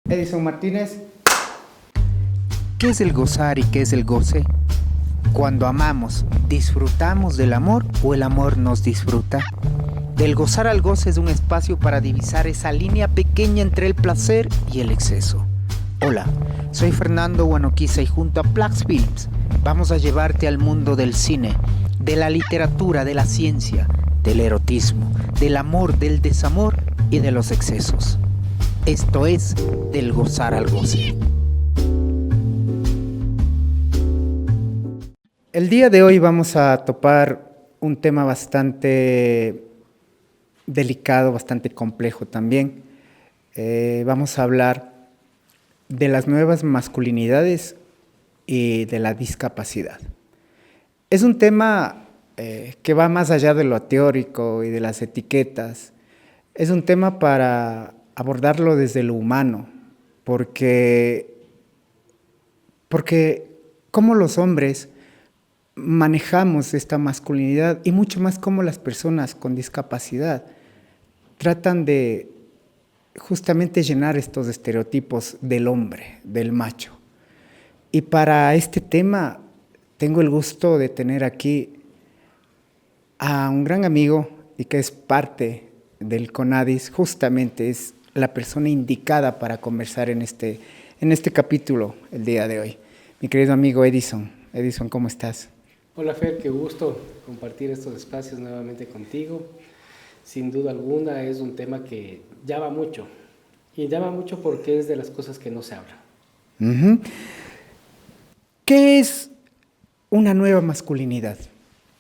Edison Martínez. ¿Qué es el gozar y qué es el goce? Cuando amamos, ¿disfrutamos del amor o el amor nos disfruta? Del gozar al goce es un espacio para divisar esa línea pequeña entre el placer y el exceso. Hola, soy Fernando Guanoquiza y junto a Plax Films vamos a llevarte al mundo del cine, de la literatura, de la ciencia, del erotismo, del amor, del desamor y de los excesos. Esto es Del Gozar al Goce. El día de hoy vamos a topar un tema bastante delicado, bastante complejo también. Vamos a hablar de las nuevas masculinidades y de la discapacidad. Es un tema que va más allá de lo teórico y de las etiquetas. Es un tema para abordarlo desde lo humano, porque cómo los hombres manejamos esta masculinidad y mucho más cómo las personas con discapacidad tratan de justamente llenar estos estereotipos del hombre, del macho. Y para este tema tengo el gusto de tener aquí a un gran amigo y que es parte del CONADIS, justamente es la persona indicada para conversar en este capítulo el día de hoy. Mi querido amigo Edison. Edison, ¿cómo estás? Hola Fer, qué gusto compartir estos espacios nuevamente contigo. Sin duda alguna es un tema que llama mucho, y llama mucho porque es de las cosas que no se hablan. Uh-huh. ¿Qué es una nueva masculinidad?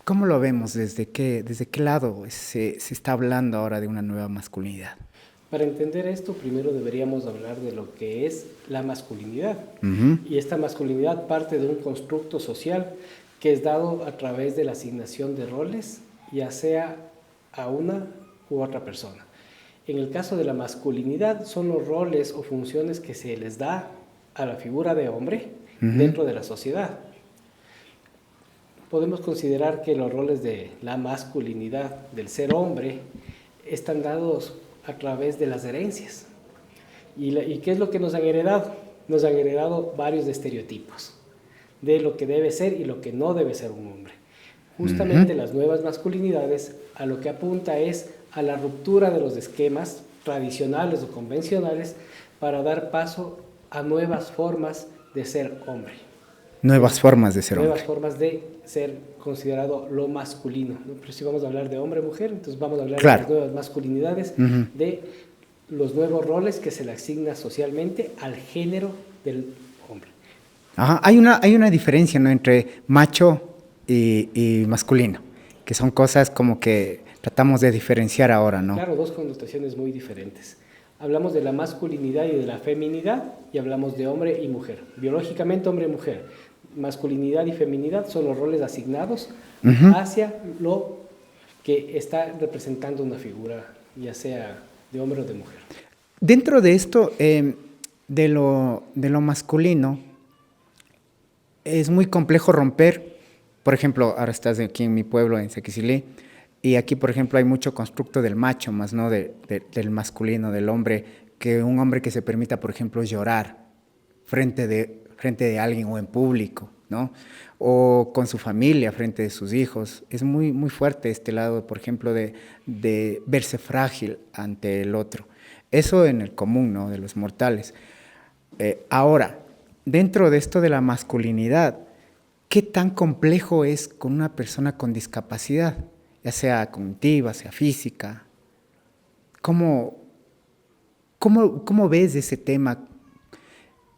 ¿Cómo lo vemos? ¿Desde qué lado se está hablando ahora de una nueva masculinidad? Para entender esto, primero deberíamos hablar de lo que es la masculinidad. Uh-huh. Y esta masculinidad parte de un constructo social que es dado a través de la asignación de roles, ya sea a una u otra persona. En el caso de la masculinidad, son los roles o funciones que se les da a la figura de hombre dentro de la sociedad. Podemos considerar que los roles de la masculinidad, del ser hombre, están dados a través de las herencias. ¿Y qué es lo que nos han heredado? Nos han heredado varios estereotipos de lo que debe ser y lo que no debe ser un hombre. Justamente las nuevas masculinidades a lo que apunta es a la ruptura de los esquemas tradicionales o convencionales para dar paso a nuevas formas de ser hombre. Nuevas formas de ser hombre. Nuevas formas de ser considerado lo masculino, ¿no? Pero si vamos a hablar de hombre-mujer, entonces vamos a hablar de las nuevas masculinidades, de los nuevos roles que se le asigna socialmente al género del hombre. Ajá. Hay una diferencia, ¿no?, entre macho y masculino, que son cosas como que tratamos de diferenciar ahora, ¿no? Claro, dos connotaciones muy diferentes. Hablamos de la masculinidad y de la feminidad y hablamos de hombre y mujer. Biológicamente hombre y mujer. Masculinidad y feminidad son los roles asignados hacia lo que está representando una figura, ya sea de hombre o de mujer. Dentro de esto, de lo masculino, es muy complejo romper. Por ejemplo, ahora estás aquí en mi pueblo, en Sequisilí, y aquí, por ejemplo, hay mucho constructo del macho, más no del masculino, del hombre, que un hombre que se permita, por ejemplo, llorar frente de alguien o en público, ¿no? O con su familia, frente de sus hijos. Es muy, muy fuerte este lado, por ejemplo, de verse frágil ante el otro. Eso en el común, ¿no?, de los mortales. Ahora, dentro de esto de la masculinidad, ¿qué tan complejo es con una persona con discapacidad? Ya sea cognitiva, sea física. ¿Cómo ves ese tema?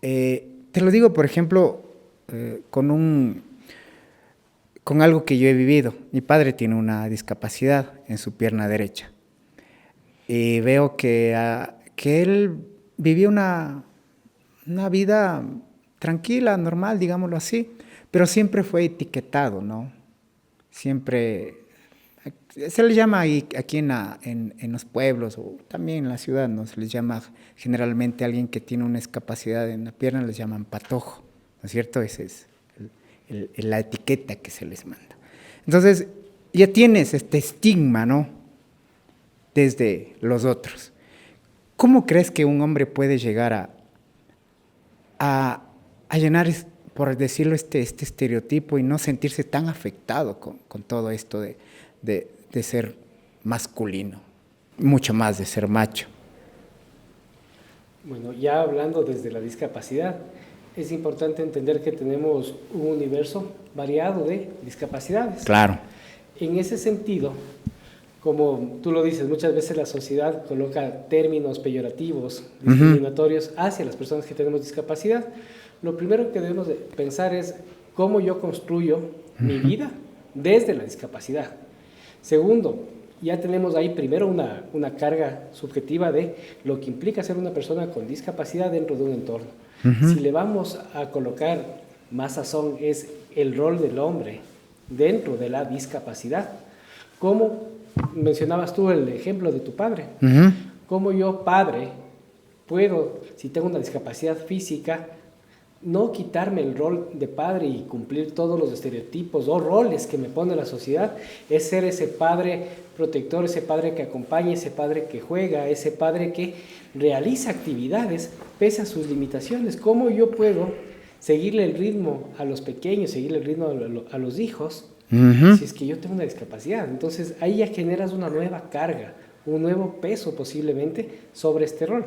Te lo digo, por ejemplo, con algo que yo he vivido. Mi padre tiene una discapacidad en su pierna derecha. Y veo que él vivía una vida tranquila, normal, digámoslo así, pero siempre fue etiquetado, ¿no? Siempre se le llama aquí en los pueblos o también en la ciudad, ¿no? Se les llama generalmente a alguien que tiene una discapacidad en la pierna, les llaman patojo, ¿no es cierto? Esa es la etiqueta que se les manda. Entonces, ya tienes este estigma, ¿no?, desde los otros. ¿Cómo crees que un hombre puede llegar a llenar, por decirlo, este estereotipo y no sentirse tan afectado con todo esto de ser masculino, mucho más de ser macho. Bueno, ya hablando desde la discapacidad, es importante entender que tenemos un universo variado de discapacidades. Claro. En ese sentido, como tú lo dices, muchas veces la sociedad coloca términos peyorativos, discriminatorios hacia las personas que tenemos discapacidad. Lo primero que debemos de pensar es cómo yo construyo mi vida desde la discapacidad. Segundo, ya tenemos ahí primero una carga subjetiva de lo que implica ser una persona con discapacidad dentro de un entorno. Si le vamos a colocar más sazón, es el rol del hombre dentro de la discapacidad. Como mencionabas tú el ejemplo de tu padre, cómo yo, padre, puedo, si tengo una discapacidad física, no quitarme el rol de padre y cumplir todos los estereotipos o roles que me pone la sociedad, es ser ese padre protector, ese padre que acompaña, ese padre que juega, ese padre que realiza actividades pese a sus limitaciones. ¿Cómo yo puedo seguirle el ritmo a los pequeños, seguirle el ritmo a los hijos, si es que yo tengo una discapacidad? Entonces ahí ya generas una nueva carga, un nuevo peso posiblemente sobre este rol.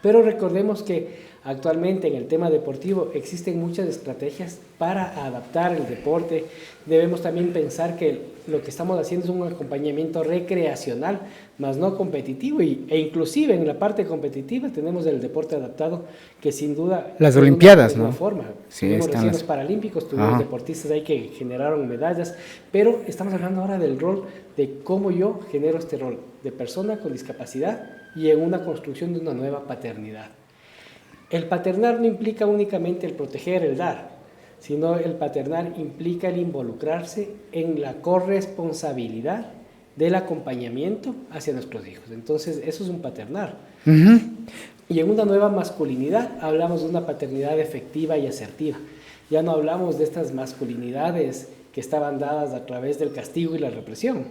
Pero recordemos que actualmente en el tema deportivo existen muchas estrategias para adaptar el deporte. Debemos también pensar que lo que estamos haciendo es un acompañamiento recreacional, más no competitivo, e inclusive en la parte competitiva tenemos el deporte adaptado, que sin duda las Olimpiadas, es una forma. Sí, tuvimos están recién las los Paralímpicos, tuvimos deportistas ahí que generaron medallas, pero estamos hablando ahora del rol, de cómo yo genero este rol de persona con discapacidad y en una construcción de una nueva paternidad. El paternar no implica únicamente el proteger, el dar, sino el paternar implica el involucrarse en la corresponsabilidad del acompañamiento hacia nuestros hijos. Entonces, eso es un paternar. Y en una nueva masculinidad hablamos de una paternidad efectiva y asertiva. Ya no hablamos de estas masculinidades que estaban dadas a través del castigo y la represión.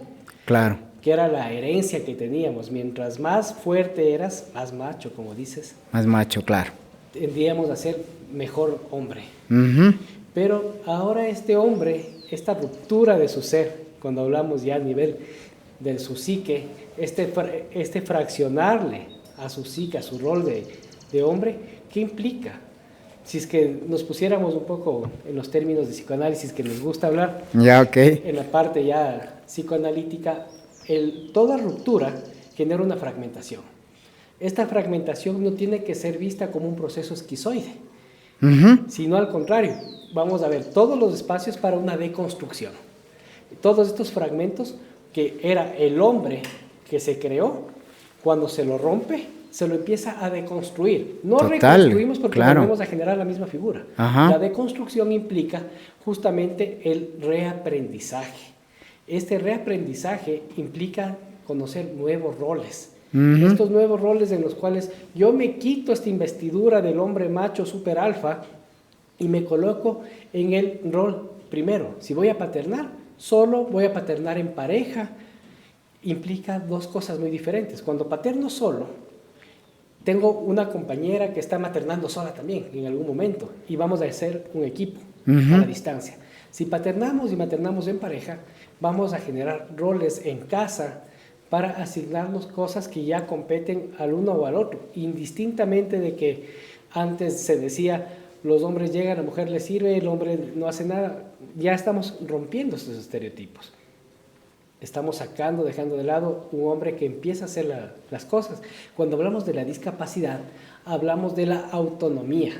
Claro. Que era la herencia que teníamos. Mientras más fuerte eras, más macho, como dices. Más macho, claro. Tendríamos a ser mejor hombre. Pero ahora este hombre, esta ruptura de su ser, cuando hablamos ya a nivel de su psique, este fraccionarle a su psique, a su rol de hombre, ¿qué implica? Si es que nos pusiéramos un poco en los términos de psicoanálisis que nos gusta hablar, ya, okay, en la parte ya psicoanalítica, toda ruptura genera una fragmentación. Esta fragmentación no tiene que ser vista como un proceso esquizoide, sino al contrario, vamos a ver todos los espacios para una deconstrucción. Todos estos fragmentos que era el hombre que se creó, cuando se lo rompe, se lo empieza a deconstruir. No reconstruimos porque volvemos a generar la misma figura. La deconstrucción implica justamente el reaprendizaje. Este reaprendizaje implica conocer nuevos roles. Estos nuevos roles en los cuales yo me quito esta investidura del hombre macho super alfa y me coloco en el rol primero. Si voy a paternar, solo voy a paternar en pareja. Implica dos cosas muy diferentes. Cuando paterno solo, tengo una compañera que está maternando sola también en algún momento y vamos a hacer un equipo a la distancia. Si paternamos y maternamos en pareja, vamos a generar roles en casa para asignarnos cosas que ya competen al uno o al otro, indistintamente de que antes se decía los hombres llegan, la mujer les sirve, el hombre no hace nada. Ya estamos rompiendo esos estereotipos. Estamos sacando, dejando de lado un hombre que empieza a hacer las cosas. Cuando hablamos de la discapacidad, hablamos de la autonomía.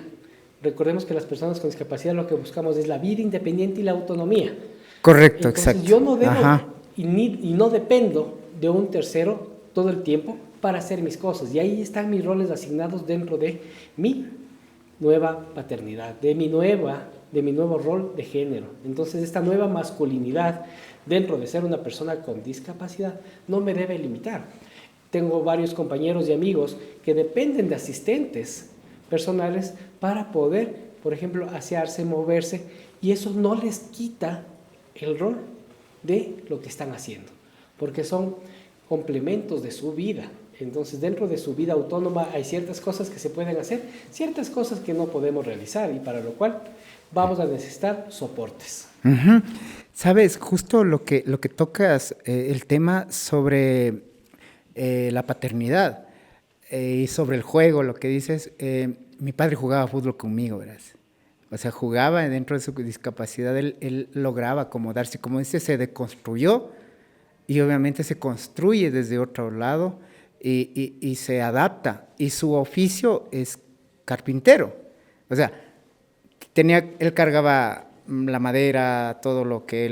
Recordemos que las personas con discapacidad lo que buscamos es la vida independiente y la autonomía. Correcto, entonces, exacto. Yo no debo y no dependo de un tercero todo el tiempo para hacer mis cosas. Y ahí están mis roles asignados dentro de mi nueva paternidad, de mi nuevo rol de género. Entonces, esta nueva masculinidad dentro de ser una persona con discapacidad no me debe limitar. Tengo varios compañeros y amigos que dependen de asistentes personales para poder, por ejemplo, asearse, moverse, y eso no les quita el rol de lo que están haciendo, porque son complementos de su vida. Entonces, dentro de su vida autónoma hay ciertas cosas que se pueden hacer, ciertas cosas que no podemos realizar y para lo cual vamos a necesitar soportes. Ujú. Sabes, justo lo que tocas, el tema sobre la paternidad y sobre el juego, lo que dices, mi padre jugaba fútbol conmigo, verás. O sea, jugaba dentro de su discapacidad, él lograba acomodarse, como dice, se deconstruyó y obviamente se construye desde otro lado y se adapta. Y su oficio es carpintero. O sea, él cargaba la madera, todo lo que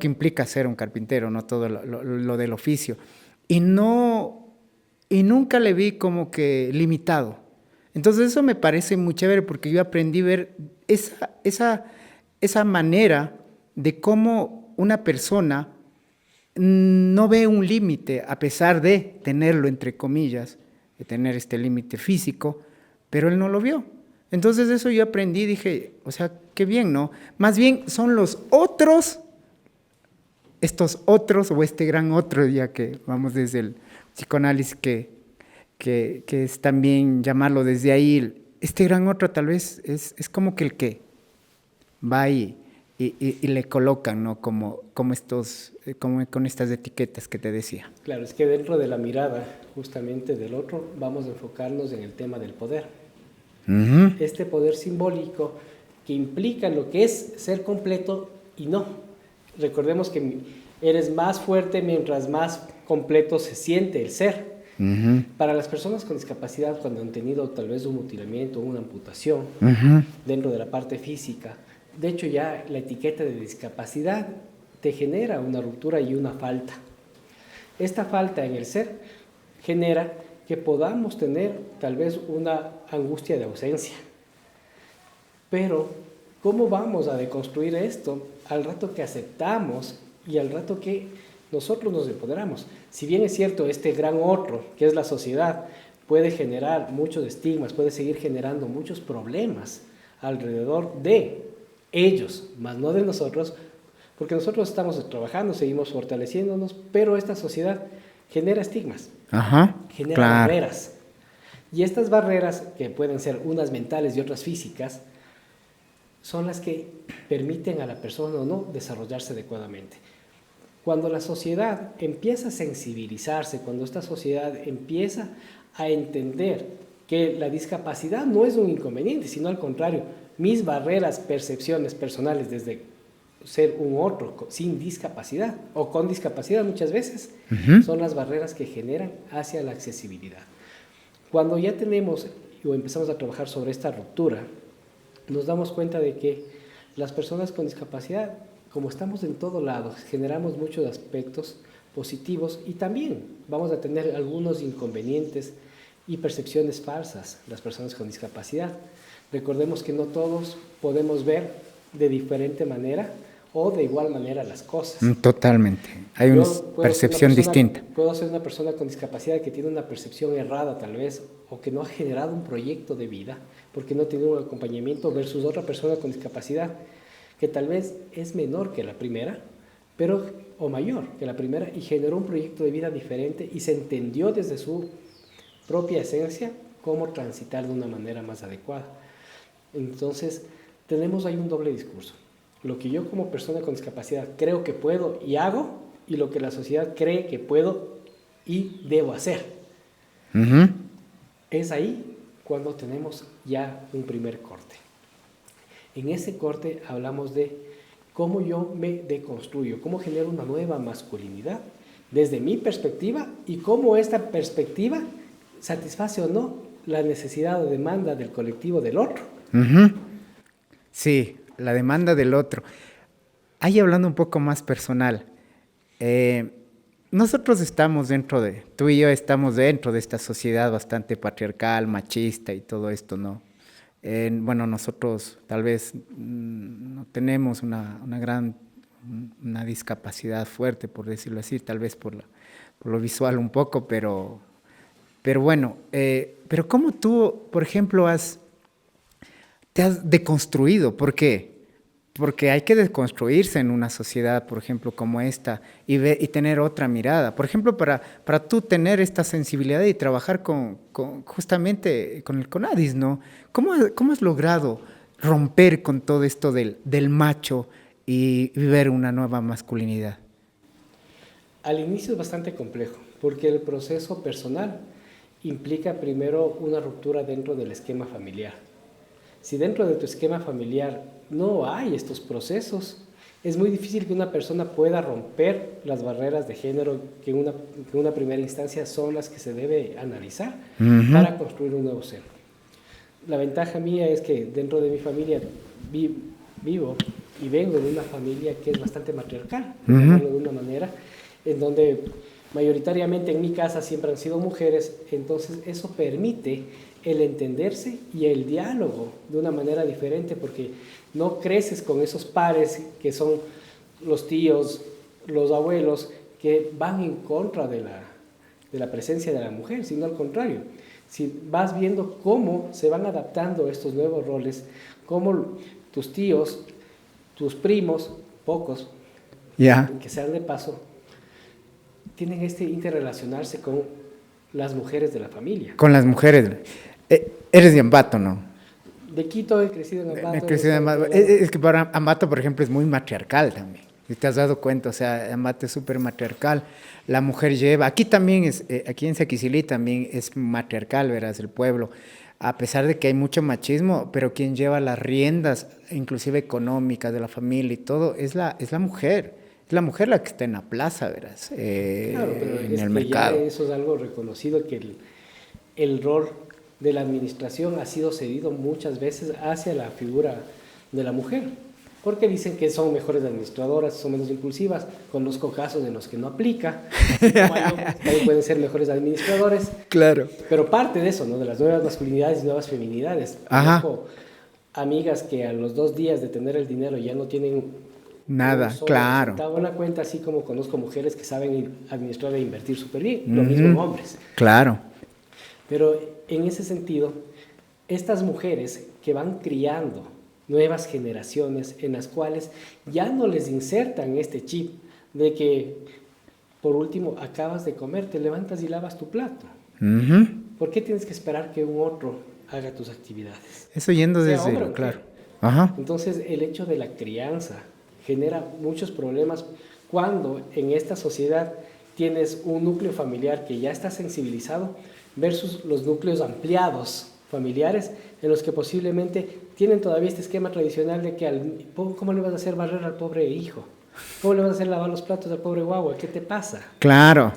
implica ser un carpintero, ¿no? Todo lo del oficio. Y nunca le vi como que limitado. Entonces eso me parece muy chévere porque yo aprendí a ver esa manera de cómo una persona no ve un límite a pesar de tenerlo, entre comillas, de tener este límite físico, pero él no lo vio. Entonces eso yo aprendí, dije, o sea, qué bien, ¿no? Más bien son los otros, estos otros o este gran otro, ya que vamos desde el psicoanálisis que es también llamarlo desde ahí, este gran otro tal vez es como que el que va y le colocan, ¿no? Como con estas etiquetas que te decía. Claro, es que dentro de la mirada justamente del otro vamos a enfocarnos en el tema del poder. Uh-huh. Este poder simbólico que implica lo que es ser completo y no. Recordemos que eres más fuerte mientras más completo se siente el ser. Uh-huh. Para las personas con discapacidad, cuando han tenido tal vez un mutilamiento, una amputación, uh-huh, dentro de la parte física, de hecho ya la etiqueta de discapacidad te genera una ruptura y una falta. Esta falta en el ser genera que podamos tener tal vez una angustia de ausencia. Pero, ¿cómo vamos a deconstruir esto al rato que aceptamos y al rato que nosotros nos empoderamos? Si bien es cierto, este gran otro, que es la sociedad, puede generar muchos estigmas, puede seguir generando muchos problemas alrededor de ellos, más no de nosotros, porque nosotros estamos trabajando, seguimos fortaleciéndonos, pero esta sociedad genera estigmas, ajá, genera claro, barreras. Y estas barreras, que pueden ser unas mentales y otras físicas, son las que permiten a la persona o no desarrollarse adecuadamente. Cuando la sociedad empieza a sensibilizarse, cuando esta sociedad empieza a entender que la discapacidad no es un inconveniente, sino al contrario, mis barreras, percepciones personales desde ser un otro sin discapacidad o con discapacidad muchas veces, uh-huh, son las barreras que generan hacia la accesibilidad. Cuando ya tenemos o empezamos a trabajar sobre esta ruptura, nos damos cuenta de que las personas con discapacidad, como estamos en todo lado, generamos muchos aspectos positivos y también vamos a tener algunos inconvenientes y percepciones falsas, las personas con discapacidad. Recordemos que no todos podemos ver de diferente manera o de igual manera las cosas. Totalmente, hay una percepción distinta. Puedo ser una persona con discapacidad que tiene una percepción errada tal vez, o que no ha generado un proyecto de vida, porque no tiene un acompañamiento, versus otra persona con discapacidad que tal vez es menor que la primera, pero, o mayor que la primera, y generó un proyecto de vida diferente y se entendió desde su propia esencia cómo transitar de una manera más adecuada. Entonces, tenemos ahí un doble discurso. Lo que yo como persona con discapacidad creo que puedo y hago, y lo que la sociedad cree que puedo y debo hacer. Uh-huh. Es ahí cuando tenemos ya un primer corte. En ese corte hablamos de cómo yo me deconstruyo, cómo genero una nueva masculinidad desde mi perspectiva y cómo esta perspectiva satisface o no la necesidad o demanda del colectivo del otro. Uh-huh. Sí, la demanda del otro. Ahí hablando un poco más personal, nosotros estamos tú y yo estamos dentro de esta sociedad bastante patriarcal, machista y todo esto, ¿no? Bueno, nosotros tal vez no tenemos una discapacidad fuerte, por decirlo así, tal vez por lo visual un poco, pero bueno, pero ¿cómo tú, por ejemplo, te has deconstruido? ¿Por qué? porque hay que desconstruirse en una sociedad, por ejemplo, como esta, y tener otra mirada. Por ejemplo, para tú tener esta sensibilidad y trabajar justamente con el CONADIS, ¿no? ¿Cómo has logrado romper con todo esto del macho y vivir una nueva masculinidad? Al inicio es bastante complejo, porque el proceso personal implica primero una ruptura dentro del esquema familiar. Si dentro de tu esquema familiar no hay estos procesos, es muy difícil que una persona pueda romper las barreras de género que en una primera instancia son las que se debe analizar para construir un nuevo ser. La ventaja mía es que dentro de mi familia vivo y vengo de una familia que es bastante matriarcal, por llamarlo de una manera, en donde mayoritariamente en mi casa siempre han sido mujeres, entonces eso permite el entenderse y el diálogo de una manera diferente, porque no creces con esos pares que son los tíos, los abuelos, que van en contra de la presencia de la mujer, sino al contrario. Si vas viendo cómo se van adaptando estos nuevos roles, cómo tus tíos, tus primos, pocos, que sean de paso, tienen este interrelacionarse con las mujeres de la familia. Con las mujeres. Eres de Ambato, ¿no? De Quito he crecido en Ambato. He crecido en Ambato. Es que para Ambato, por ejemplo, es muy matriarcal también. Si te has dado cuenta, o sea, Ambato es súper matriarcal. La mujer lleva, aquí también aquí en Sequicilí también es matriarcal, verás, el pueblo. A pesar de que hay mucho machismo, pero quien lleva las riendas, inclusive económicas de la familia y todo, es la mujer. Es la mujer la que está en la plaza, verás, Claro, pero en es el que mercado. ya eso es algo reconocido, que el rol de la administración ha sido cedido muchas veces hacia la figura de la mujer, porque dicen que son mejores administradoras, son menos impulsivas. Conozco casos en los que no aplica, así como hay hombres que también pueden ser mejores administradores. Claro. Pero parte de eso, ¿no? De las nuevas masculinidades y nuevas feminidades. Conozco amigas que a los 2 días de tener el dinero ya no tienen nada, claro. centavo en la cuenta, así como conozco mujeres que saben administrar e invertir súper bien, lo mismo en hombres. Claro. Pero en ese sentido, estas mujeres que van criando nuevas generaciones en las cuales ya no les insertan este chip de que, por último, acabas de comer, te levantas y lavas tu plato. ¿Por qué tienes que esperar que un otro haga tus actividades? Eso yendo Sea desde, hombre o claro. mujer. Entonces, el hecho de la crianza genera muchos problemas cuando en esta sociedad tienes un núcleo familiar que ya está sensibilizado versus los núcleos ampliados familiares en los que posiblemente tienen todavía este esquema tradicional de que ¿cómo le vas a hacer barrer al pobre hijo? ¿Cómo le vas a hacer lavar los platos al pobre guagua? ¿Qué te pasa? Claro.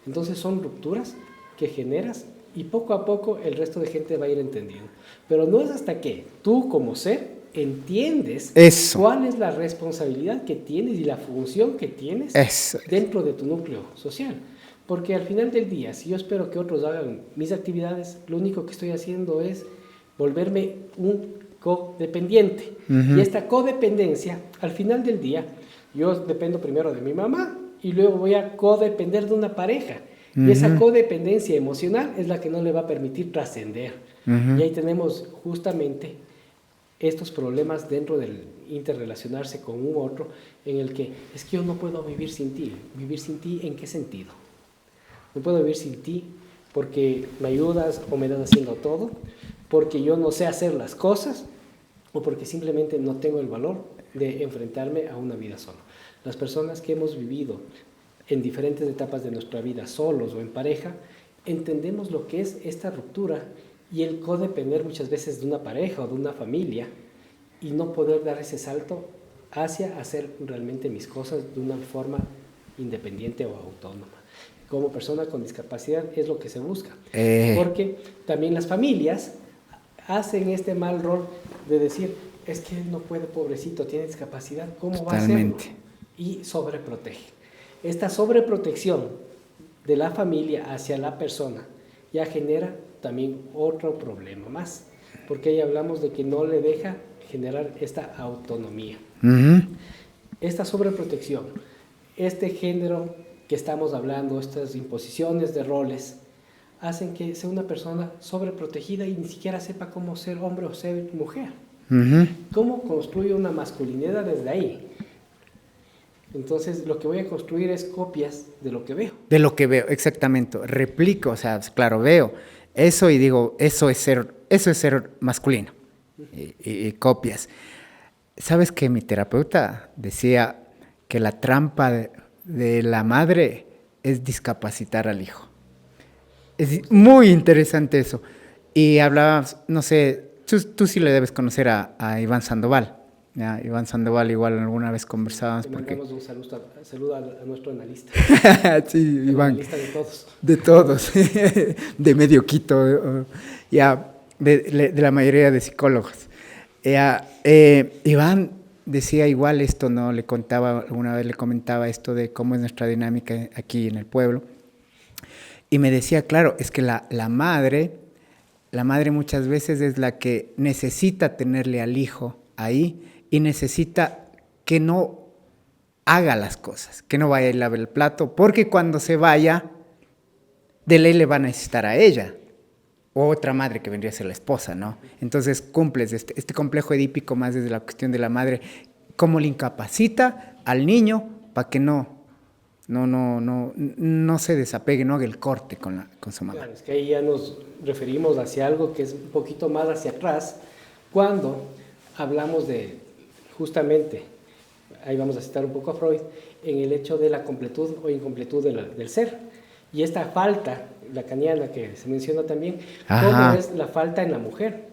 Entonces son rupturas que generas y poco a poco el resto de gente va a ir entendiendo. Pero no es hasta que tú como ser entiendes cuál es la responsabilidad que tienes y la función que tienes dentro de tu núcleo social. Porque al final del día, si yo espero que otros hagan mis actividades, lo único que estoy haciendo es volverme un codependiente. Y esta codependencia, al final del día, yo dependo primero de mi mamá y luego voy a codepender de una pareja. Y esa codependencia emocional es la que no le va a permitir trascender. Y ahí tenemos justamente estos problemas dentro del interrelacionarse con un otro, en el que es que yo no puedo vivir sin ti. ¿Vivir sin ti en qué sentido? No puedo vivir sin ti porque me ayudas o me das haciendo todo, porque yo no sé hacer las cosas o porque simplemente no tengo el valor de enfrentarme a una vida solo. Las personas que hemos vivido en diferentes etapas de nuestra vida, solos o en pareja, entendemos lo que es esta ruptura y el codepender muchas veces de una pareja o de una familia y no poder dar ese salto hacia hacer realmente mis cosas de una forma independiente o autónoma. Como persona con discapacidad es lo que se busca. Porque también las familias hacen este mal rol de decir, es que él no puede, pobrecito, tiene discapacidad, ¿cómo va a hacerlo? Y sobreprotege. Esta sobreprotección de la familia hacia la persona ya genera también otro problema más, porque ahí hablamos de que no le deja generar esta autonomía. Esta sobreprotección, este género que estamos hablando, estas imposiciones de roles, hacen que sea una persona sobreprotegida y ni siquiera sepa cómo ser hombre o ser mujer. Ujú. ¿Cómo construyo una masculinidad desde ahí? Entonces, lo que voy a construir es copias de lo que veo. De lo que veo, exactamente. Replico, o sea, claro, veo eso y digo, eso es ser masculino. Y copias. ¿Sabes que mi terapeuta decía que la trampa de la madre es discapacitar al hijo? Es muy interesante eso. Y hablábamos, no sé, tú sí le debes conocer a Iván Sandoval. ¿Ya? Iván Sandoval igual alguna vez conversábamos Le porque... mandamos un saludo a nuestro analista. Sí, El Iván. analista de todos. De todos, de medio Quito, ya, de la mayoría de psicólogos. Ya, Iván decía igual esto, ¿no? Le contaba, alguna vez le comentaba esto de cómo es nuestra dinámica aquí en el pueblo. Y me decía, claro, es que la madre muchas veces es la que necesita tenerle al hijo ahí y necesita que no haga las cosas, que no vaya y lave el plato, porque cuando se vaya, de ley le va a necesitar a ella, o otra madre que vendría a ser la esposa, ¿no? Entonces cumples este complejo edípico más desde la cuestión de la madre, cómo le incapacita al niño para que no se desapegue, no haga el corte con su mamá. Claro, es que ahí ya nos referimos hacia algo que es un poquito más hacia atrás, cuando hablamos de, justamente, ahí vamos a citar un poco a Freud, en el hecho de la completud o incompletud del ser. Y esta falta lacaniana que se menciona también, cómo es la falta en la mujer.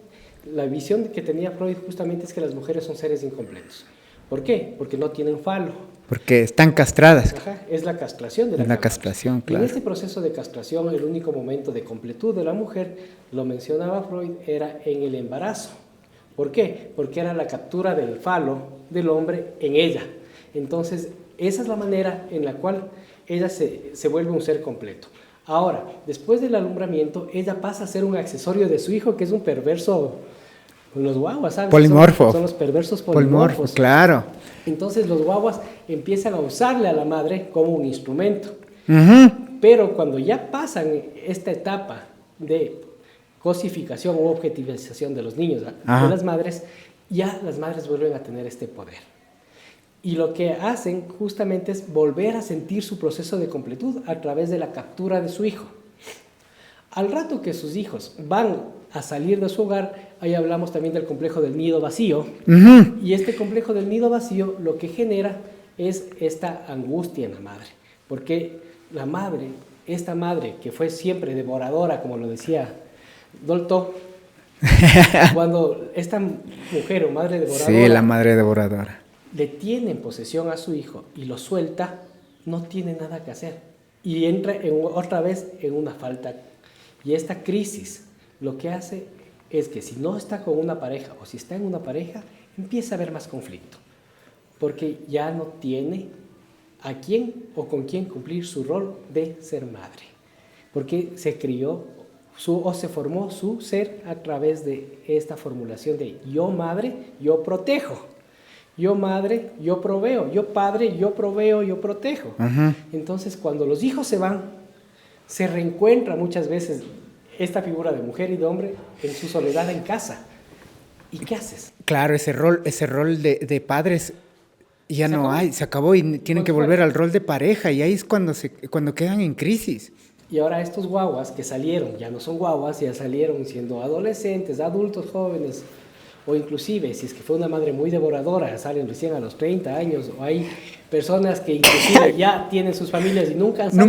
La visión que tenía Freud justamente es que las mujeres son seres incompletos. ¿Por qué? Porque no tienen falo. Porque están castradas. Ajá, es la castración de la Es la cámara. castración, claro. Y en este proceso de castración, el único momento de completud de la mujer, lo mencionaba Freud, era en el embarazo. ¿Por qué? Porque era la captura del falo del hombre en ella. Entonces, esa es la manera en la cual ella se vuelve un ser completo. Ahora, después del alumbramiento, ella pasa a ser un accesorio de su hijo, que es un perverso, los guaguas, ¿sabes? Polimorfo. Son los perversos polimorfos. Claro. Entonces los guaguas empiezan a usarle a la madre como un instrumento. Uh-huh. Pero cuando ya pasan esta etapa de cosificación o objetivización de los niños, de las madres, ya las madres vuelven a tener este poder. Y lo que hacen justamente es volver a sentir su proceso de completud a través de la captura de su hijo. Al rato que sus hijos van a salir de su hogar, ahí hablamos también del complejo del nido vacío. Uh-huh. Y este complejo del nido vacío lo que genera es esta angustia en la madre. Porque la madre, esta madre que fue siempre devoradora, como lo decía Dolto, cuando esta mujer o madre devoradora... Sí, la madre devoradora. Le tiene en posesión a su hijo y lo suelta, no tiene nada que hacer. Y entra otra vez en una falta. Y esta crisis lo que hace es que si no está con una pareja o si está en una pareja, empieza a haber más conflicto. Porque ya no tiene a quién o con quién cumplir su rol de ser madre. Porque se crió o se formó su ser a través de esta formulación de yo madre, yo protejo. Yo madre, yo proveo. Yo padre, yo proveo, yo protejo. Uh-huh. Entonces, cuando los hijos se van, se reencuentra muchas veces esta figura de mujer y de hombre en su soledad en casa. ¿Y qué haces? Claro, ese rol de padres ya no hay, se acabó y tienen que volver al rol de pareja y ahí es cuando quedan en crisis. Y ahora estos guaguas que salieron, ya no son guaguas, ya salieron siendo adolescentes, adultos jóvenes, o inclusive, si es que fue una madre muy devoradora, salen recién a los 30 años, o hay personas que inclusive ya tienen sus familias y nunca han salido.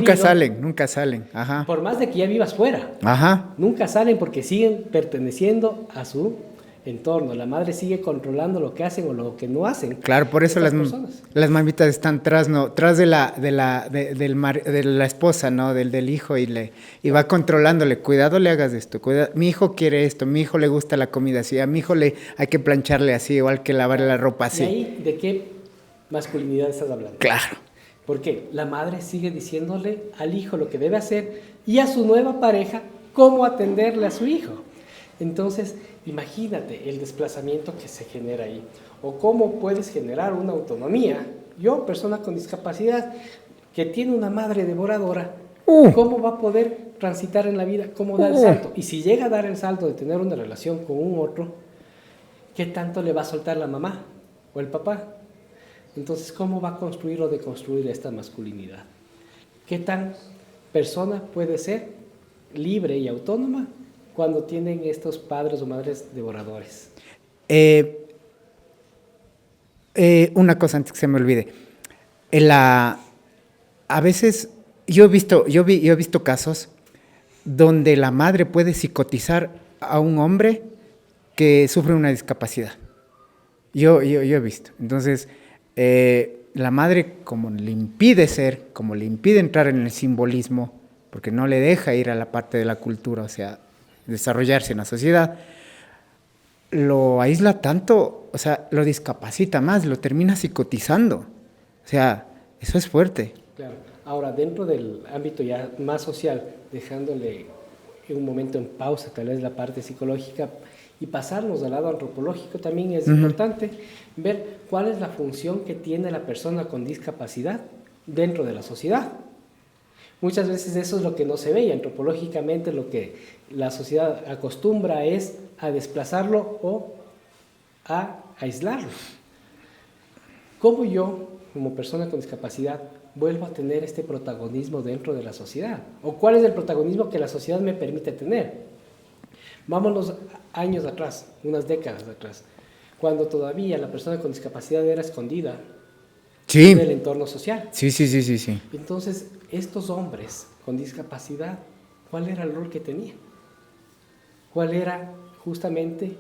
Nunca salen, ajá. Por más de que ya vivas fuera. Ajá. Nunca salen porque siguen perteneciendo a su entorno. La madre sigue controlando lo que hacen o lo que no hacen. Claro, por eso las mamitas están tras de la esposa, ¿no? Del hijo y va controlándole. Cuidado, le hagas esto. Cuidado, mi hijo quiere esto. Mi hijo le gusta la comida así. A mi hijo hay que plancharle así, igual que lavarle la ropa así. ¿Y ahí de qué masculinidad estás hablando? Claro. Porque la madre sigue diciéndole al hijo lo que debe hacer y a su nueva pareja cómo atenderle a su hijo. Entonces, imagínate el desplazamiento que se genera ahí. O cómo puedes generar una autonomía. Yo, persona con discapacidad, que tiene una madre devoradora, ¿cómo va a poder transitar en la vida? ¿Cómo dar el salto? Y si llega a dar el salto de tener una relación con un otro, ¿Qué tanto le va a soltar la mamá o el papá? Entonces, ¿cómo va a construir o deconstruir esta masculinidad? ¿Qué tan persona puede ser libre y autónoma cuando tienen estos padres o madres devoradores? Una cosa antes que se me olvide. A veces yo he visto casos donde la madre puede psicotizar a un hombre que sufre una discapacidad. Yo he visto. Entonces, la madre, como le impide ser, como le impide entrar en el simbolismo, porque no le deja ir a la parte de la cultura, o sea, desarrollarse en la sociedad, lo aísla tanto, o sea, lo discapacita más, lo termina psicotizando. O sea, eso es fuerte. Claro. Ahora, dentro del ámbito ya más social, dejándole un momento en pausa tal vez la parte psicológica y pasarnos al lado antropológico, también es importante ver cuál es la función que tiene la persona con discapacidad dentro de la sociedad. Muchas veces eso es lo que no se ve y antropológicamente lo que la sociedad acostumbra es a desplazarlo o a aislarlo. ¿Cómo yo, como persona con discapacidad, vuelvo a tener este protagonismo dentro de la sociedad? ¿O cuál es el protagonismo que la sociedad me permite tener? Vámonos años atrás, unas décadas atrás, cuando todavía la persona con discapacidad era escondida Sí. en el entorno social. Sí. Entonces, estos hombres con discapacidad, ¿cuál era el rol que tenían? ¿Cuál era justamente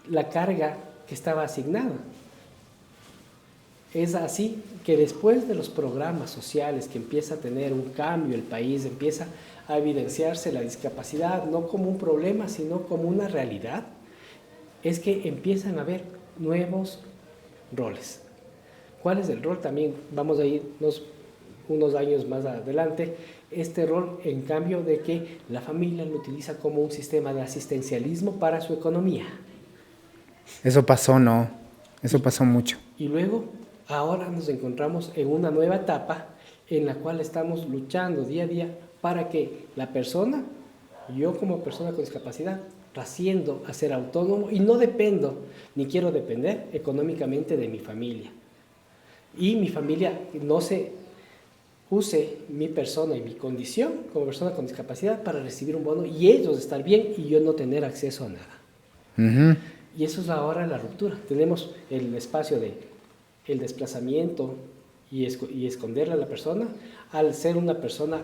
la carga que estaba asignada? Es así que después de los programas sociales que empieza a tener un cambio el país, empieza a evidenciarse la discapacidad no como un problema, sino como una realidad, es que empiezan a haber nuevos roles. ¿Cuál es el rol? También vamos a ir unos años más adelante, este rol en cambio de que la familia lo utiliza como un sistema de asistencialismo para su economía. Eso pasó, ¿no? Eso pasó mucho. Y luego, ahora nos encontramos en una nueva etapa en la cual estamos luchando día a día para que la persona, yo como persona con discapacidad, trasciendo a ser autónomo y no dependo, ni quiero depender económicamente de mi familia. Y mi familia no se use mi persona y mi condición como persona con discapacidad para recibir un bono y ellos estar bien y yo no tener acceso a nada. Y eso es ahora la ruptura. Tenemos el espacio de el desplazamiento y esconderle a la persona al ser una persona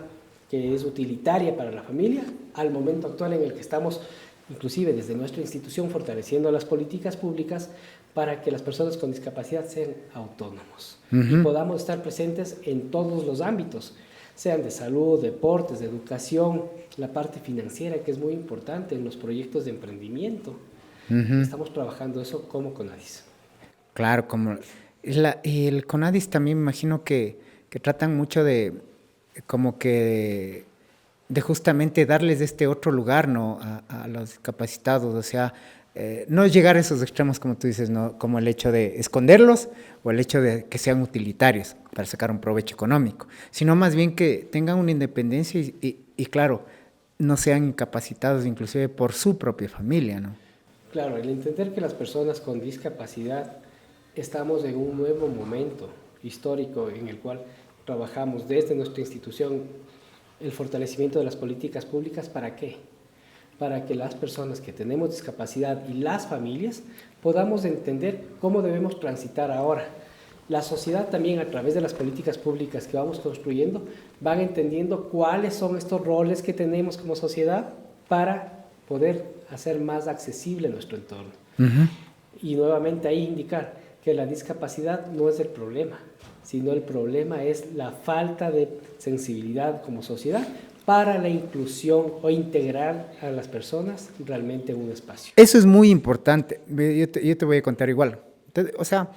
que es utilitaria para la familia, al momento actual en el que estamos, inclusive desde nuestra institución, fortaleciendo las políticas públicas para que las personas con discapacidad sean autónomos y podamos estar presentes en todos los ámbitos, sean de salud, deportes, de educación, la parte financiera que es muy importante en los proyectos de emprendimiento. Estamos trabajando eso como CONADIS. Claro, como el CONADIS también me imagino que tratan mucho de justamente darles este otro lugar, ¿no? a los discapacitados, o sea, no llegar a esos extremos como tú dices, ¿no? Como el hecho de esconderlos o el hecho de que sean utilitarios para sacar un provecho económico, sino más bien que tengan una independencia y claro, no sean incapacitados inclusive por su propia familia, ¿no? Claro, el entender que las personas con discapacidad estamos en un nuevo momento histórico en el cual trabajamos desde nuestra institución el fortalecimiento de las políticas públicas, ¿para qué? Para que las personas que tenemos discapacidad y las familias podamos entender cómo debemos transitar ahora. La sociedad también a través de las políticas públicas que vamos construyendo van entendiendo cuáles son estos roles que tenemos como sociedad para poder hacer más accesible nuestro entorno. Y nuevamente ahí indicar que la discapacidad no es el problema, sino el problema es la falta de sensibilidad como sociedad para la inclusión o integrar a las personas realmente en un espacio. Eso es muy importante. Yo te voy a contar igual. O sea,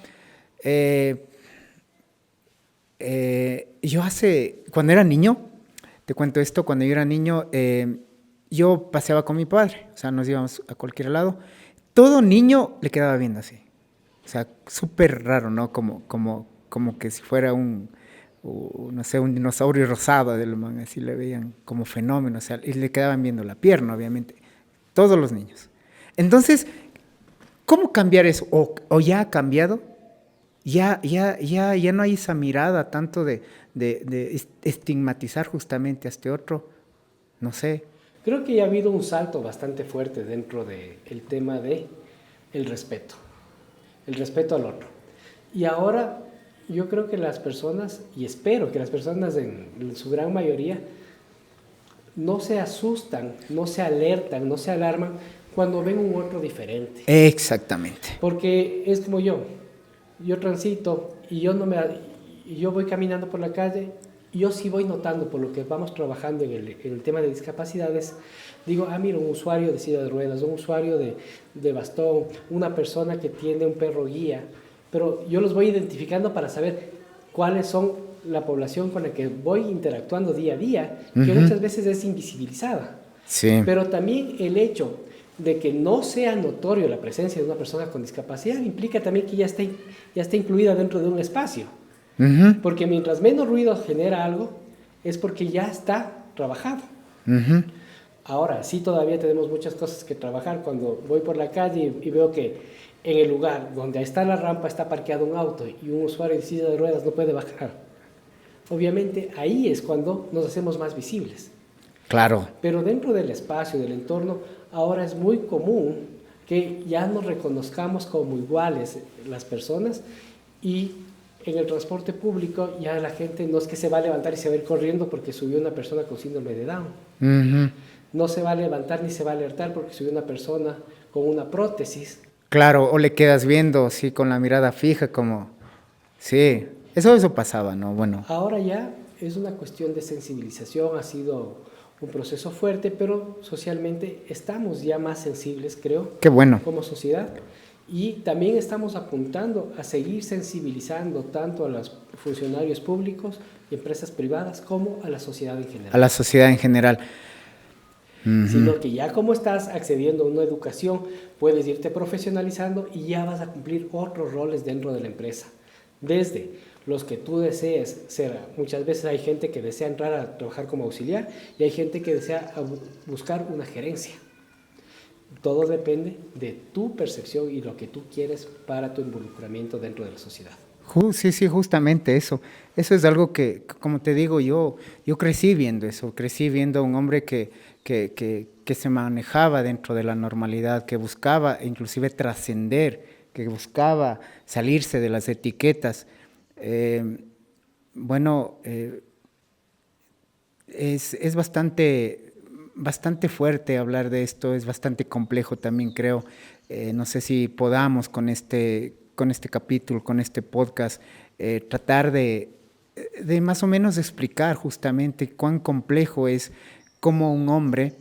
cuando era niño, te cuento esto, cuando yo era niño, yo paseaba con mi padre, o sea, nos íbamos a cualquier lado. Todo niño le quedaba viendo así. O sea, súper raro, ¿no? Como que si fuera no sé, un dinosaurio rosado del man, así le veían como fenómeno, o sea, y le quedaban viendo la pierna, obviamente, todos los niños. Entonces, ¿Cómo cambiar eso? ¿O ya ha cambiado? Ya no hay esa mirada tanto de estigmatizar justamente a este otro, no sé. Creo que ya ha habido un salto bastante fuerte dentro del tema de el respeto al otro. Y ahora yo creo que las personas, y espero que las personas en su gran mayoría, no se asustan, no se alertan, no se alarman cuando ven un otro diferente. Exactamente. Porque es como yo transito y yo voy caminando por la calle y yo sí voy notando por lo que vamos trabajando en el tema de discapacidades, digo, mira, un usuario de silla de ruedas, un usuario de bastón, una persona que tiene un perro guía, pero yo los voy identificando para saber cuáles son la población con la que voy interactuando día a día, que muchas veces es invisibilizada. Sí. Pero también el hecho de que no sea notorio la presencia de una persona con discapacidad implica también que ya está incluida dentro de un espacio. Porque mientras menos ruido genera algo, es porque ya está trabajado. Ahora, sí todavía tenemos muchas cosas que trabajar. Cuando voy por la calle y veo que en el lugar donde está la rampa está parqueado un auto y un usuario de silla de ruedas no puede bajar, obviamente ahí es cuando nos hacemos más visibles. Claro. Pero dentro del espacio, del entorno, ahora es muy común que ya nos reconozcamos como iguales las personas, y en el transporte público ya la gente no es que se va a levantar y se va a ir corriendo porque subió una persona con síndrome de Down. No se va a levantar ni se va a alertar porque subió una persona con una prótesis. Claro, o le quedas viendo, sí, con la mirada fija, como... Sí, eso pasaba, ¿no? Bueno. Ahora ya es una cuestión de sensibilización, ha sido un proceso fuerte, pero socialmente estamos ya más sensibles, creo. Qué bueno. Como sociedad. Y también estamos apuntando a seguir sensibilizando tanto a los funcionarios públicos y empresas privadas como a la sociedad en general. A la sociedad en general. Sino que ya como estás accediendo a una educación, puedes irte profesionalizando y ya vas a cumplir otros roles dentro de la empresa. Desde los que tú desees ser. Muchas veces hay gente que desea entrar a trabajar como auxiliar y hay gente que desea buscar una gerencia. Todo depende de tu percepción y lo que tú quieres para tu involucramiento dentro de la sociedad. Sí, justamente eso. Eso es algo que, como te digo, yo crecí viendo eso. Crecí viendo a un hombre que se manejaba dentro de la normalidad, que buscaba inclusive trascender, que buscaba salirse de las etiquetas. Es bastante fuerte hablar de esto, es bastante complejo también, creo. No sé si podamos con este capítulo, con este podcast, tratar de más o menos explicar justamente cuán complejo es como un hombre,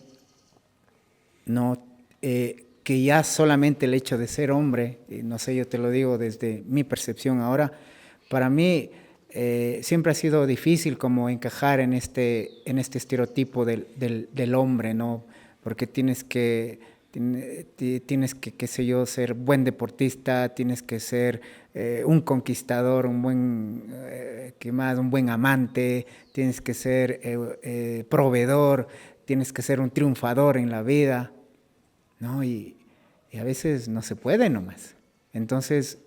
¿no? Que ya solamente el hecho de ser hombre, no sé, yo te lo digo desde mi percepción ahora, para mí siempre ha sido difícil como encajar en este estereotipo del hombre, ¿no? Porque tienes que, qué sé yo, ser buen deportista, tienes que ser un conquistador, un buen amante, tienes que ser proveedor, tienes que ser un triunfador en la vida, ¿no? Y a veces no se puede nomás. Entonces,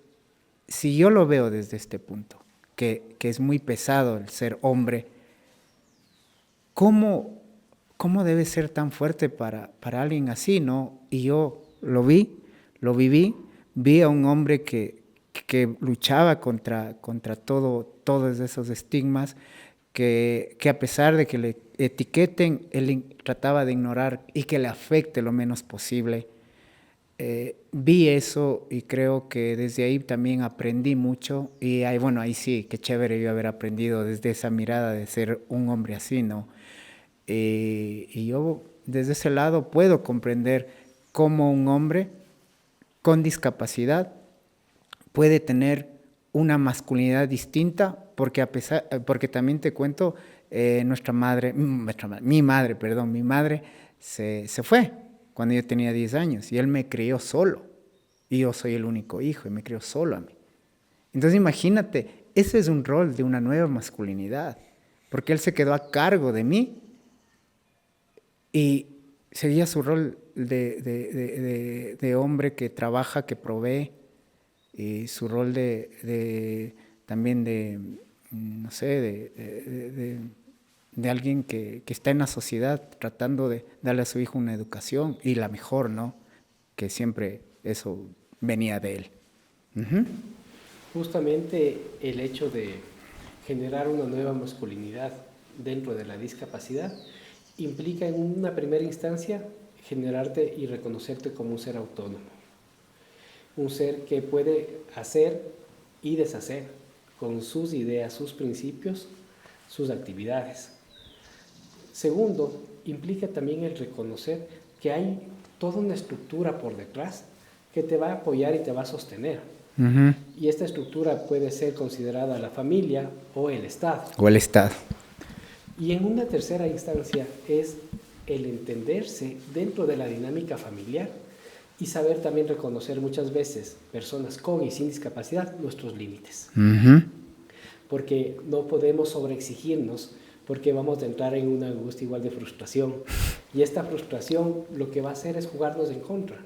si yo lo veo desde este punto, que es muy pesado el ser hombre, ¿cómo debe ser tan fuerte para alguien así, no? Y yo lo viví, vi a un hombre que luchaba contra todos esos estigmas, que a pesar de que le etiqueten, él trataba de ignorar y que le afecte lo menos posible. Vi eso y creo que desde ahí también aprendí mucho, y ahí sí, qué chévere yo haber aprendido desde esa mirada de ser un hombre así, ¿no? Y yo desde ese lado puedo comprender cómo un hombre con discapacidad puede tener una masculinidad distinta, porque también te cuento, mi madre se fue cuando yo tenía 10 años y él me crió solo, y yo soy el único hijo y me crió solo a mí. Entonces imagínate, ese es un rol de una nueva masculinidad, porque él se quedó a cargo de mí y seguía su rol de hombre que trabaja, que provee, y su rol también de, no sé, de alguien que está en la sociedad tratando de darle a su hijo una educación y la mejor, ¿no? Que siempre eso venía de él. Uh-huh. Justamente el hecho de generar una nueva masculinidad dentro de la discapacidad implica en una primera instancia generarte y reconocerte como un ser autónomo, un ser que puede hacer y deshacer con sus ideas, sus principios, sus actividades. Segundo, implica también el reconocer que hay toda una estructura por detrás que te va a apoyar y te va a sostener. Uh-huh. Y esta estructura puede ser considerada la familia o el Estado. O el Estado. Y en una tercera instancia es el entenderse dentro de la dinámica familiar y saber también reconocer muchas veces, personas con y sin discapacidad, nuestros límites. Uh-huh. Porque no podemos sobreexigirnos, porque vamos a entrar en una angustia igual de frustración. Y esta frustración lo que va a hacer es jugarnos en contra.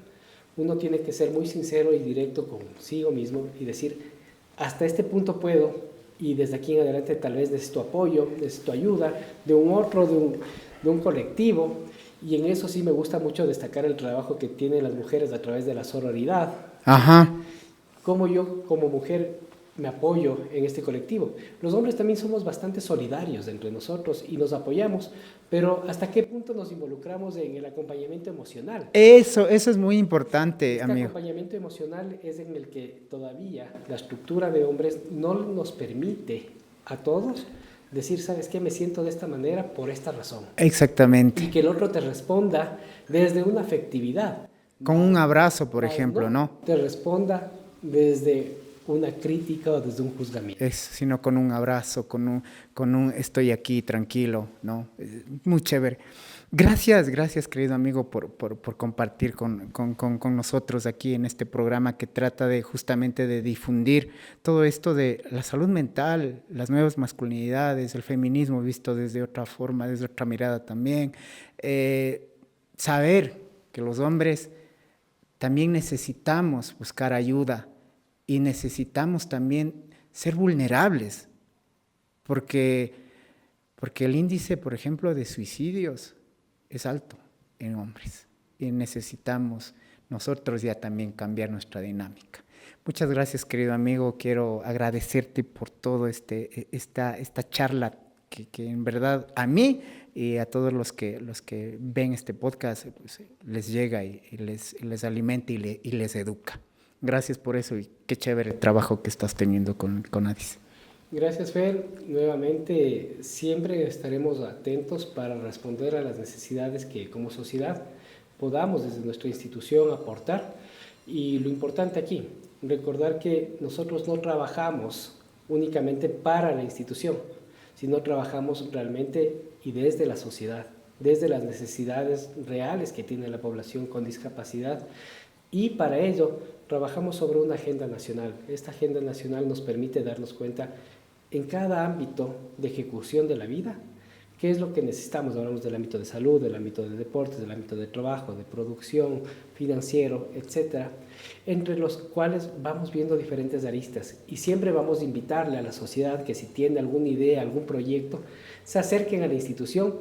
Uno tiene que ser muy sincero y directo consigo mismo y decir, hasta este punto puedo, y desde aquí en adelante tal vez necesito apoyo, necesito ayuda de un otro, de un colectivo. Y en eso sí me gusta mucho destacar el trabajo que tienen las mujeres a través de la sororidad. Ajá. Cómo yo como mujer me apoyo en este colectivo. Los hombres también somos bastante solidarios entre nosotros y nos apoyamos, pero ¿hasta qué punto nos involucramos en el acompañamiento emocional? Eso es muy importante, amigo. El acompañamiento emocional es en el que todavía la estructura de hombres no nos permite a todos decir, ¿sabes qué? Me siento de esta manera por esta razón. Exactamente. Y que el otro te responda desde una afectividad. Con un abrazo, por ejemplo, ¿no? Te responda desde una crítica o desde un juzgamiento. Sino con un abrazo, con un estoy aquí, tranquilo, ¿no? Muy chévere. Gracias, querido amigo, por compartir con nosotros aquí en este programa que trata justamente de difundir todo esto de la salud mental, las nuevas masculinidades, el feminismo visto desde otra forma, desde otra mirada también. Saber que los hombres también necesitamos buscar ayuda y necesitamos también ser vulnerables, porque el índice, por ejemplo, de suicidios es alto en hombres y necesitamos nosotros ya también cambiar nuestra dinámica. Muchas gracias, querido amigo. Quiero agradecerte por todo esta charla que en verdad a mí y a todos los que ven este podcast pues, les llega y les alimenta y les educa. Gracias por eso y qué chévere el trabajo que estás teniendo con ADIS. Gracias, Fer. Nuevamente, siempre estaremos atentos para responder a las necesidades que como sociedad podamos desde nuestra institución aportar. Y lo importante aquí, recordar que nosotros no trabajamos únicamente para la institución, sino trabajamos realmente y desde la sociedad, desde las necesidades reales que tiene la población con discapacidad. Y para ello trabajamos sobre una agenda nacional. Esta agenda nacional nos permite darnos cuenta en cada ámbito de ejecución de la vida qué es lo que necesitamos. Hablamos del ámbito de salud, del ámbito de deportes, del ámbito de trabajo, de producción, financiero, etcétera, entre los cuales vamos viendo diferentes aristas y siempre vamos a invitarle a la sociedad que si tiene alguna idea, algún proyecto, se acerquen a la institución,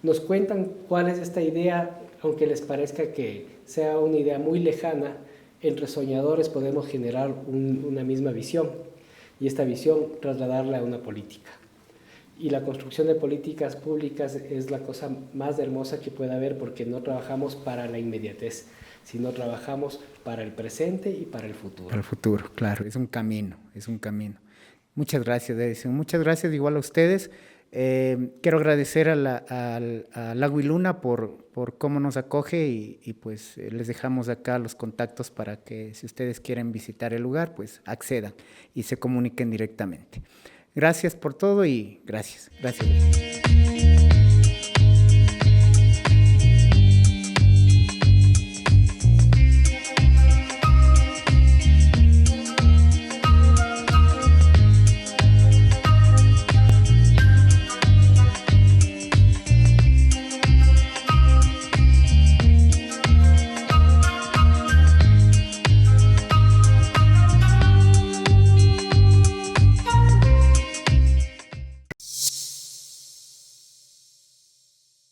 nos cuentan cuál es esta idea, aunque les parezca que sea una idea muy lejana, entre soñadores podemos generar una misma visión y esta visión trasladarla a una política. Y la construcción de políticas públicas es la cosa más hermosa que pueda haber porque no trabajamos para la inmediatez, sino trabajamos para el presente y para el futuro. Para el futuro, claro, es un camino. Muchas gracias, Edison. Muchas gracias igual a ustedes. Quiero agradecer al Agua y Luna por cómo nos acoge y pues les dejamos acá los contactos para que si ustedes quieren visitar el lugar, pues accedan y se comuniquen directamente. Gracias por todo y gracias.